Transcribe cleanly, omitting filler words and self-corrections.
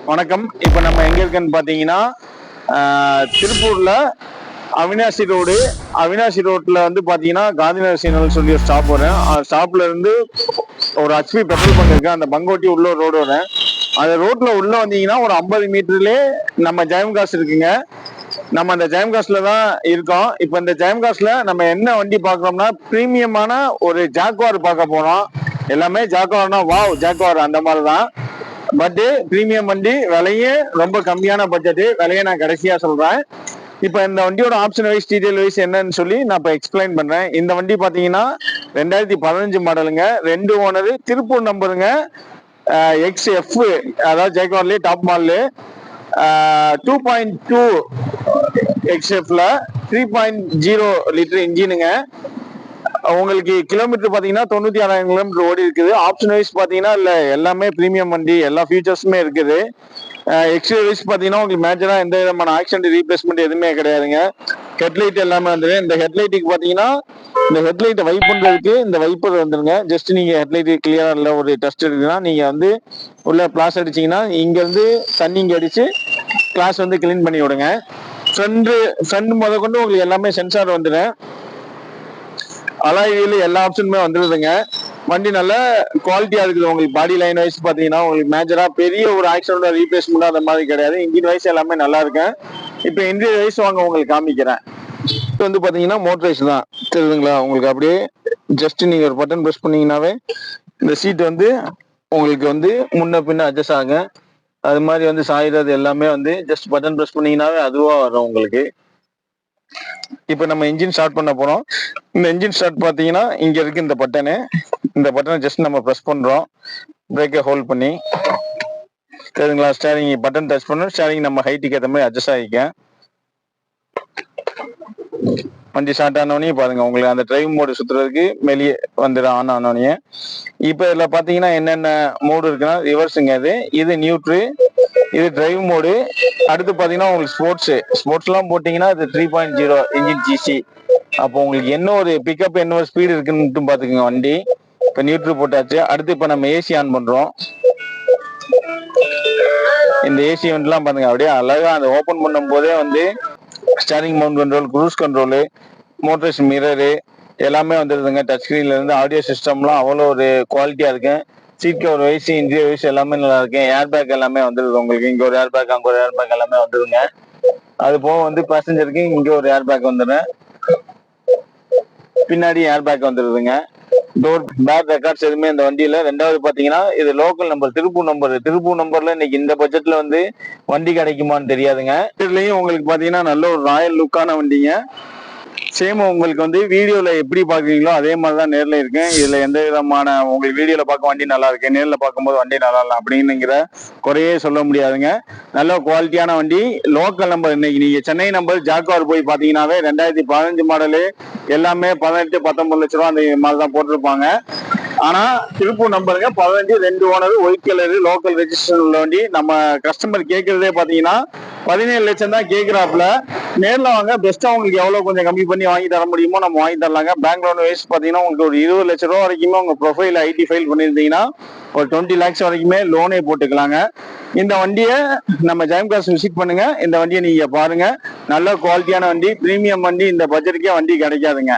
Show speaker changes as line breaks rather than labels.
வணக்கம். இப்போ நம்ம எங்க இருக்கேன்னு பார்த்தீங்கன்னா, திருப்பூர்ல அவினாசி ரோடு. அவினாசி ரோட்ல வந்து பார்த்தீங்கன்னா, காந்திநகர் சிக்னல்னு சொல்லி ஒரு ஸ்டாப் வரும். அந்த ஸ்டாப்ல இருந்து ஒரு ஹெச்பி பெட்ரோல் பங்க் இருக்கு. அந்த பங்க் ஒட்டி உள்ள ஒரு ரோடு வரும். அந்த ரோட்ல உள்ள வந்தீங்கன்னா ஒரு 50 மீட்டர்லயே நம்ம ஜெயம் காசு இருக்குங்க. நம்ம அந்த ஜெயம் காசுல தான் இருக்கோம். இப்போ இந்த ஜெயம் காசுல நம்ம என்ன வண்டி பார்க்குறோம்னா, பிரீமியமான ஒரு ஜாக்வார் பார்க்க போறோம். எல்லாமே ஜாக்வார்னா வாவ் ஜாக்வார் அந்த மாதிரி தான். பட் பிரீமியம் வண்டி விலையே ரொம்ப கம்மியான பட்ஜெட். விலையை நான் கடைசியா சொல்றேன். இப்ப இந்த வண்டியோட ஆப்ஷன் வைஸ் டீடைல் வைஸ் என்னன்னு சொல்லி நான் இப்ப எக்ஸ்பிளைன் பண்றேன். இந்த வண்டி பாத்தீங்கன்னா 2015 மாடலுங்க, 2 ஓனர், திருப்பூர் நம்பருங்க, XF, அதாவது ஜெயக்குமார்லயே டாப் மாடலு, 2.2 XFல 3.0 லிட்டர் இன்ஜினுங்க. உங்களுக்கு கிலோமீட்டர் பாத்தீங்கன்னா 96,000 கிலோமீட்டர் ஓடி இருக்குது. ஆப்ஷன் வைஸ் பாத்தீங்கன்னா இல்ல எல்லாமே பிரீமியம் வண்டி, எல்லா ஃபீச்சர்ஸுமே இருக்குது. எக்ஸ்ட்ரா வைஸ் பாத்தீங்கன்னா உங்களுக்கு மேஜரா எந்த விதமான ஆக்சிடென்ட் ரீப்ளேஸ்மெண்ட் எதுவுமே கிடையாதுங்க. ஹெட்லைட் எல்லாமே வந்துடும். இந்த ஹெட்லைட்டுக்கு பாத்தீங்கன்னா இந்த ஹெட்லைட்டை வைப் பண்றதுக்கு இந்த வைப்பர் வந்துருங்க. ஜஸ்ட் நீங்க ஹெட்லைட் கிளியரா இல்ல ஒரு டஸ்ட் இருக்குன்னா நீங்க வந்து உள்ள பிளாஸ் அடிச்சீங்கன்னா இங்க இருந்து தண்ணி இங்க அடிச்சு கிளாஸ் வந்து கிளீன் பண்ணி விடுங்க. ஃப்ரண்ட் முத கொண்டு உங்களுக்கு எல்லாமே சென்சார் வந்துடும். அலாய் வீல் எல்லா ஆப்ஷனுமே வந்துருதுங்க. வண்டி நல்ல குவாலிட்டியா இருக்குது. உங்களுக்கு பாடி லைன் வைஸ் பாத்தீங்கன்னா உங்களுக்கு மேஜரா பெரிய ஒரு ஆக்சிடென்ட் ரீப்ளேஸ்மெண்ட் அந்த மாதிரி கிடையாது. இன்ஜின் வைஸ் எல்லாமே நல்லா இருக்கு. இப்ப இன்ஜின் வைஸ் வாங்க உங்களுக்கு காமிக்கிறேன். இது வந்து பாத்தீங்கன்னா மோட்டரைஸ் தான் தெரியுதுங்களா உங்களுக்கு. அப்படியே ஜஸ்ட் நீங்க ஒரு பட்டன் பிரஸ் பண்ணீங்கன்னாவே இந்த சீட் வந்து உங்களுக்கு வந்து முன்ன பின்ன அட்ஜஸ்ட் ஆகுங்க. அது மாதிரி வந்து சாயிறது எல்லாமே வந்து ஜஸ்ட் பட்டன் பிரஸ் பண்ணீங்கன்னாவே அதுவா வரும் உங்களுக்கு. இப்ப நம்ம இன்ஜின் ஸ்டார்ட் பண்ண போறோம். இந்த இன்ஜின் ஸ்டார்ட் பாத்தீங்கன்னா இங்க இருக்கு இந்த பட்டனு. இந்த பட்டனை ஜஸ்ட் நம்ம பிரஸ் பண்றோம், பிரேக்கை ஹோல்ட் பண்ணி. சரிங்களா? ஸ்டேரிங் பட்டன் டச் பண்ணணும். ஸ்டேரிங் நம்ம ஹைட்டுக்கு ஏற்ற மாதிரி அட்ஜஸ்ட் ஆகிக்க. வண்டி ஸ்டார்ட் ஆனோடனே பாருங்க உங்களுக்கு அந்த டிரைவ் மோடு சுத்துறதுக்கு வெளியே வந்துடும் ஆன் ஆனோடனே. இப்ப இதுல பாத்தீங்கன்னா என்னென்ன மோடு இருக்குன்னா ரிவர்ஸுங்க, இது நியூட்ரு, இது டிரைவ் மோடு. அடுத்து பாத்தீங்கன்னா உங்களுக்கு ஸ்போர்ட்ஸ் எல்லாம் போட்டீங்கன்னா இது 3.0 இன்ஜின் ஜிசி. அப்போ உங்களுக்கு என்ன ஒரு பிக்கப் என்ன ஒரு ஸ்பீடு இருக்குன்னு பாத்துக்கோங்க வண்டி. இப்ப நியூட்ரு போட்டாச்சு. அடுத்து இப்ப நம்ம ஏசி ஆன் பண்றோம். இந்த ஏசி எல்லாம் பாருங்க அப்படியே அழகா அந்த ஓபன் பண்ணும் போதே வந்து steering mount control, cruise control, motors mirror எல்லாமே வந்துருதுங்க. டச் ஸ்கிரீன்ல இருந்து ஆடியோ சிஸ்டம்லாம் அவ்வளோ ஒரு குவாலிட்டியா இருக்கு. Seat cover wise interior wise எல்லாமே நல்லா இருக்கு. ஏர் பேக் எல்லாமே வந்துருது உங்களுக்கு. இங்க ஒரு ஏர் பேக், அங்க ஒரு ஏர் பேக் எல்லாமே வந்துருங்க. அது போக வந்து பேசஞ்சருக்கு இங்க ஒரு ஏர் பேக் வந்துடும். பின்னாடி ஏர் பேக் வந்துருதுங்க. டோர் பேக் ரெக்கார்ட்ஸ் எதுவுமே இந்த வண்டியில. ரெண்டாவது பாத்தீங்கன்னா இது லோக்கல் நம்பர், திருப்பூர் நம்பர்ல இன்னைக்கு இந்த பட்ஜெட்ல வந்து வண்டி கிடைக்குமான்னு தெரியாதுங்க. இதுலயும் உங்களுக்கு பாத்தீங்கன்னா நல்ல ஒரு ராயல் லுக்கான வண்டிங்க. சேம் உங்களுக்கு வந்து வீடியோல எப்படி பாக்குறீங்களோ அதே மாதிரிதான் நேர்ல இருக்கேன். இதுல எந்த விதமான உங்களுக்கு வீடியோல பார்க்க வண்டி நல்லா இருக்கு, நேர்ல பார்க்கும்போது வண்டி நல்லா இல்லை அப்படின்னுங்கிற குறையே சொல்ல முடியாதுங்க. நல்ல குவாலிட்டியான வண்டி. Local number. இன்னைக்கு நீங்க சென்னை நம்பர் ஜாக்வார் போய் பாத்தீங்கன்னாவே 2015 மாடலு எல்லாமே 18-19 லட்ச ரூபா அந்த மாதிரி தான் போட்டிருப்பாங்க. ஆனா திருப்பூர் நம்பருங்க 15, 2 owner, white colour, local registration உள்ள வண்டி. நம்ம கஸ்டமர் கேட்கறதே பாத்தீங்கன்னா 17 லட்சம் தான் கேட்கிறாப்புல. நேர்ல வாங்க, பெஸ்டா உங்களுக்கு எவ்வளவு கொஞ்சம் கம்மி பண்ணி வாங்கி தர முடியுமோ நம்ம வாங்கி தரலாங்க. பேங்க் லோன் வைஸ் பாத்தீங்கன்னா உங்களுக்கு ஒரு 20 லட்ச ரூபா வரைக்குமே உங்க ப்ரொஃபைல் ஐடி ஃபைல் பண்ணிருந்தீங்கன்னா ஒரு 20 லேக்ஸ் வரைக்குமே லோனே போட்டுக்கலாங்க. இந்த வண்டியை நம்ம ஜெயம் கார்ஸ் விசிட் பண்ணுங்க. இந்த வண்டியை நீங்க பாருங்க. நல்ல குவாலிட்டியான வண்டி, பிரீமியம் வண்டி. இந்த பட்ஜெட்டுக்கே வண்டி கிடைக்காதுங்க.